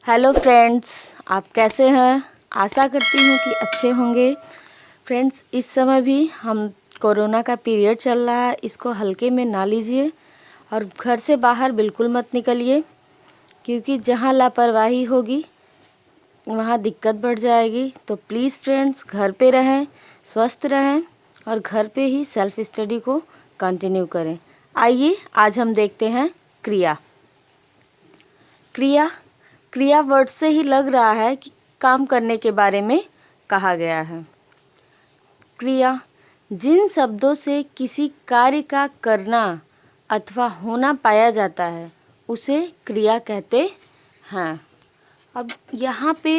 Hello friends, आप कैसे हैं? आशा करती हूँ कि अच्छे होंगे। फ्रेंड्स, इस समय भी हम कोरोना का पीरियड चल रहा है, इसको हल्के में ना लीजिए और घर से बाहर बिल्कुल मत निकलिए, क्योंकि जहाँ लापरवाही होगी वहाँ दिक्कत बढ़ जाएगी। तो प्लीज़ फ्रेंड्स, घर पे रहें, स्वस्थ रहें और घर पे ही सेल्फ स्टडी को कंटिन्यू करें। आइए आज हम देखते हैं क्रिया। क्रिया वर्ड से ही लग रहा है कि काम करने के बारे में कहा गया है। क्रिया जिन शब्दों से किसी कार्य का करना अथवा होना पाया जाता है उसे क्रिया कहते हैं। अब यहाँ पे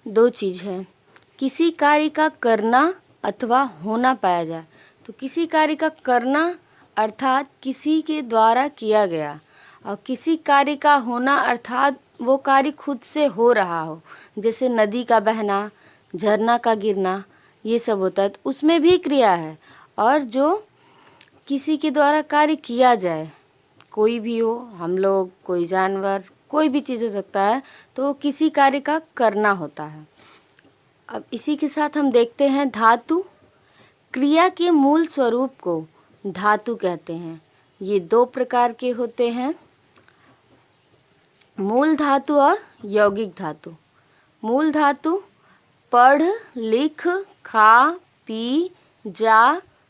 दो चीज़ है, किसी कार्य का करना अथवा होना पाया जाए। तो किसी कार्य का करना अर्थात किसी के द्वारा किया गया, और किसी कार्य का होना अर्थात वो कार्य खुद से हो रहा हो, जैसे नदी का बहना, झरना का गिरना, ये सब होता है, तो उसमें भी क्रिया है। और जो किसी के द्वारा कार्य किया जाए, कोई भी हो, हम लोग, कोई जानवर, कोई भी चीज़ हो सकता है, तो वो किसी कार्य का करना होता है। अब इसी के साथ हम देखते हैं धातु। क्रिया के मूल स्वरूप को धातु कहते हैं। ये दो प्रकार के होते हैं, मूल धातु और यौगिक धातु। मूल धातु पढ़, लिख, खा, पी, जा,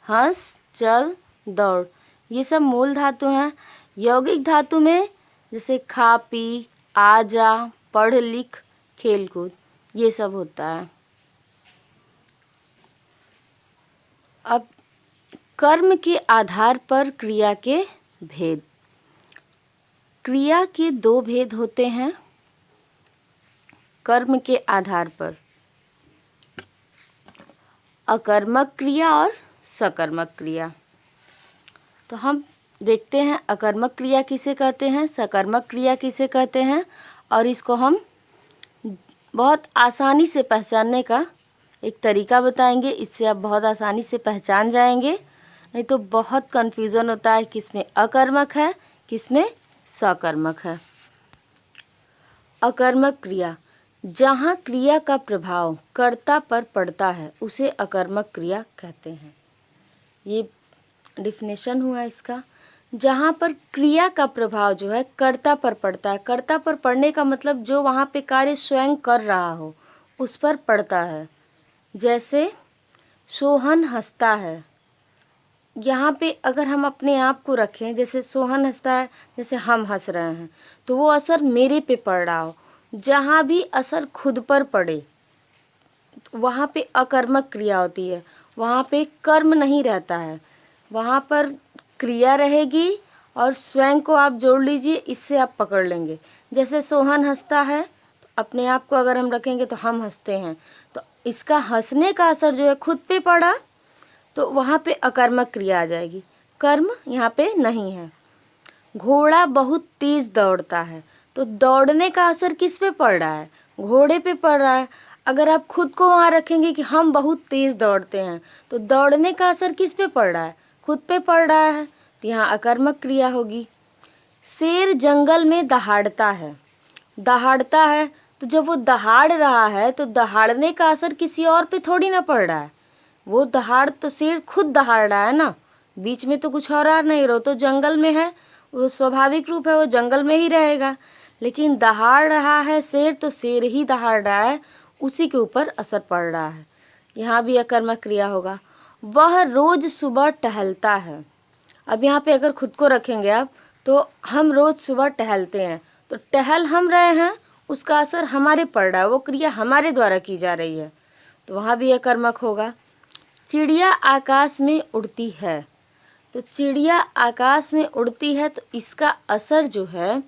हंस, चल, दौड़, ये सब मूल धातु हैं। यौगिक धातु में जैसे खा, पी, आ, जा, पढ़, लिख, खेल कूद, ये सब होता है। अब कर्म के आधार पर क्रिया के भेद। क्रिया के दो भेद होते हैं कर्म के आधार पर, अकर्मक क्रिया और सकर्मक क्रिया। तो हम देखते हैं अकर्मक क्रिया किसे कहते हैं, सकर्मक क्रिया किसे कहते हैं, और इसको हम बहुत आसानी से पहचानने का एक तरीका बताएंगे। इससे आप बहुत आसानी से पहचान जाएंगे, नहीं तो बहुत कन्फ्यूज़न होता है किसमें अकर्मक है किसमें सकर्मक है। अकर्मक क्रिया, जहाँ क्रिया का प्रभाव कर्ता पर पड़ता है उसे अकर्मक क्रिया कहते हैं। ये डिफिनेशन हुआ इसका। जहाँ पर क्रिया का प्रभाव जो है कर्ता पर पड़ता है, कर्ता पर पड़ने का मतलब जो वहाँ पे कार्य स्वयं कर रहा हो उस पर पड़ता है। जैसे सोहन हंसता है, यहाँ पे अगर हम अपने आप को रखें, जैसे सोहन हंसता है, जैसे हम हंस रहे हैं, तो वो असर मेरे पे पड़ रहा हो। जहाँ भी असर खुद पर पड़े वहाँ पे अकर्मक क्रिया होती है, वहाँ पे कर्म नहीं रहता है, वहाँ पर क्रिया रहेगी। और स्वयं को आप जोड़ लीजिए, इससे आप पकड़ लेंगे। जैसे सोहन हंसता है, तो अपने आप को अगर हम रखेंगे तो हम हंसते हैं, तो इसका हंसने का असर जो है खुद पे पड़ा, तो वहाँ पे अकर्मक क्रिया आ जाएगी, कर्म यहाँ पे नहीं है। घोड़ा बहुत तेज दौड़ता है, तो दौड़ने का असर किस पे पड़ रहा है, घोड़े पे पड़ रहा है। अगर आप खुद को वहाँ रखेंगे कि हम बहुत तेज दौड़ते हैं, तो दौड़ने का असर किस पे पड़ रहा है, खुद पे पड़ रहा है, तो यहाँ अकर्मक क्रिया होगी। शेर जंगल में दहाड़ता है, तो जब वो दहाड़ रहा है तो दहाड़ने का असर किसी और पे थोड़ी ना पड़ रहा है, वो दहाड़ तो शेर खुद दहाड़ रहा है ना, बीच में तो कुछ हो रहा नहीं, रो तो जंगल में है, वो स्वाभाविक रूप है, वो जंगल में ही रहेगा। लेकिन दहाड़ रहा है शेर, तो शेर ही दहाड़ रहा है, उसी के ऊपर असर पड़ रहा है, यहाँ भी अकर्मक क्रिया होगा। वह रोज सुबह टहलता है, अब यहाँ पे अगर खुद को रखेंगे आप, तो हम रोज सुबह टहलते हैं, तो टहल हम रहे हैं, उसका असर हमारे पड़ रहा है, वो क्रिया हमारे द्वारा की जा रही है, तो वहाँ भी अकर्मक होगा। चिड़िया आकाश में उड़ती है, तो चिड़िया आकाश में उड़ती है, तो इसका असर जो है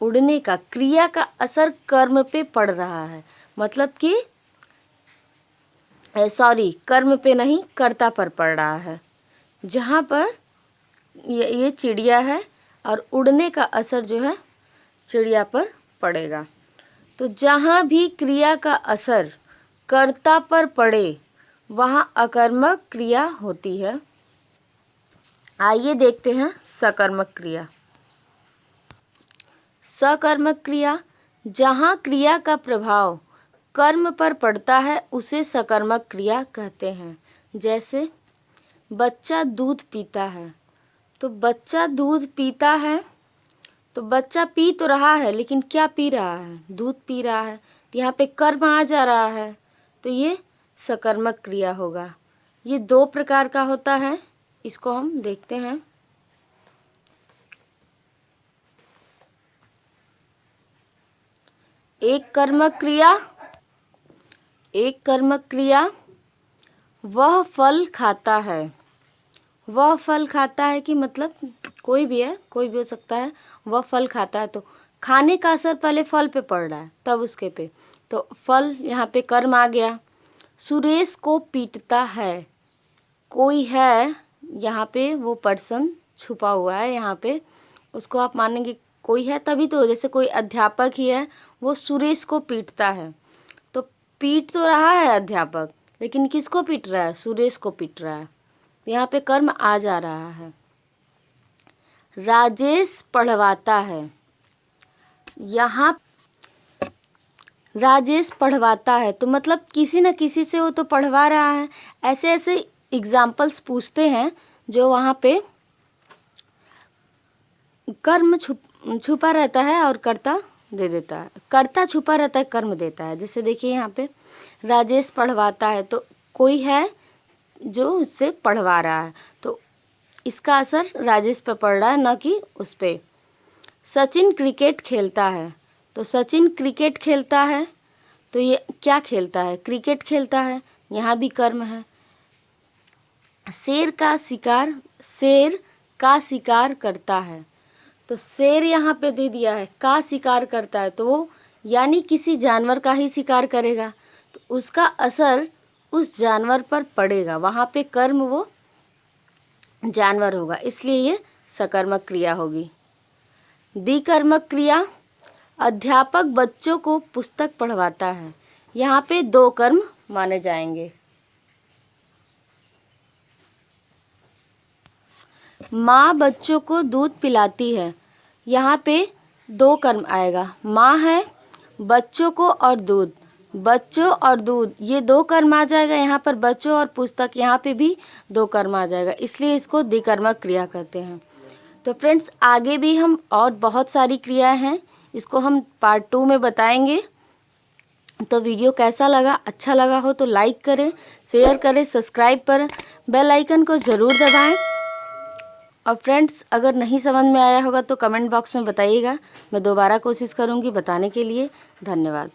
उड़ने का, क्रिया का असर कर्म पे पड़ रहा है, मतलब कि कर्म पे नहीं, कर्ता पर पड़ रहा है। जहाँ पर ये चिड़िया है और उड़ने का असर जो है चिड़िया पर पड़ेगा। तो जहाँ भी क्रिया का असर कर्ता पर पड़े वहाँ अकर्मक क्रिया होती है। आइए देखते हैं सकर्मक क्रिया। सकर्मक क्रिया जहाँ क्रिया का प्रभाव कर्म पर पड़ता है उसे सकर्मक क्रिया कहते हैं। जैसे बच्चा दूध पीता है, तो बच्चा दूध पीता है, तो बच्चा पी तो रहा है लेकिन क्या पी रहा है? दूध पी रहा है। तो यहाँ पे कर्म आ जा रहा है, तो ये सकर्मक क्रिया होगा। ये दो प्रकार का होता है, इसको हम देखते हैं। एक कर्मक क्रिया वह फल खाता है। वह फल खाता है कि मतलब कोई भी है, कोई भी हो सकता है। वह फल खाता है, तो खाने का असर पहले फल पे पड़ रहा है तब उसके पे, तो फल यहाँ पे कर्म आ गया। सुरेश को पीटता है, कोई है यहाँ पे, वो पर्सन छुपा हुआ है यहाँ पे, उसको आप मानेंगे कोई है तभी तो। जैसे कोई अध्यापक ही है, वो सुरेश को पीटता है, तो पीट तो रहा है अध्यापक, लेकिन किसको पीट रहा है? सुरेश को पीट रहा है। यहाँ पे कर्म आ जा रहा है। राजेश पढ़वाता है, यहाँ राजेश पढ़वाता है तो मतलब किसी न किसी से वो तो पढ़वा रहा है। ऐसे ऐसे एग्जाम्पल्स पूछते हैं जो वहाँ पे कर्म छुपा रहता है और कर्ता दे देता है। कर्ता छुपा रहता है, कर्म देता है। जैसे देखिए यहाँ पे राजेश पढ़वाता है, तो कोई है जो उससे पढ़वा रहा है, तो इसका असर राजेश पे पड़ रहा है, न कि उस पे। सचिन क्रिकेट खेलता है, तो सचिन क्रिकेट खेलता है, तो ये क्या खेलता है? क्रिकेट खेलता है, यहाँ भी कर्म है। शेर का शिकार करता है, तो शेर यहाँ पे दे दिया है, का शिकार करता है, तो वो यानी किसी जानवर का ही शिकार करेगा, तो उसका असर उस जानवर पर पड़ेगा। वहाँ पे कर्म वो जानवर होगा, इसलिए ये सकर्मक क्रिया होगी। द्विकर्मक क्रिया अध्यापक बच्चों को पुस्तक पढ़वाता है, यहाँ पे दो कर्म माने जाएंगे। माँ बच्चों को दूध पिलाती है, यहाँ पे दो कर्म आएगा। माँ है, बच्चों को और दूध, बच्चों और दूध, ये दो कर्म आ जाएगा। यहाँ पर बच्चों और पुस्तक, यहाँ पे भी दो कर्म आ जाएगा, इसलिए इसको द्विकर्मक क्रिया कहते हैं। तो फ्रेंड्स, आगे भी हम और बहुत सारी क्रियाएं हैं, इसको हम पार्ट 2 में बताएंगे। तो वीडियो कैसा लगा? अच्छा लगा हो तो लाइक करें, शेयर करें, सब्सक्राइब करें, बेल आइकन को ज़रूर दबाएं। और फ्रेंड्स, अगर नहीं समझ में आया होगा तो कमेंट बॉक्स में बताइएगा, मैं दोबारा कोशिश करूँगी बताने के लिए। धन्यवाद।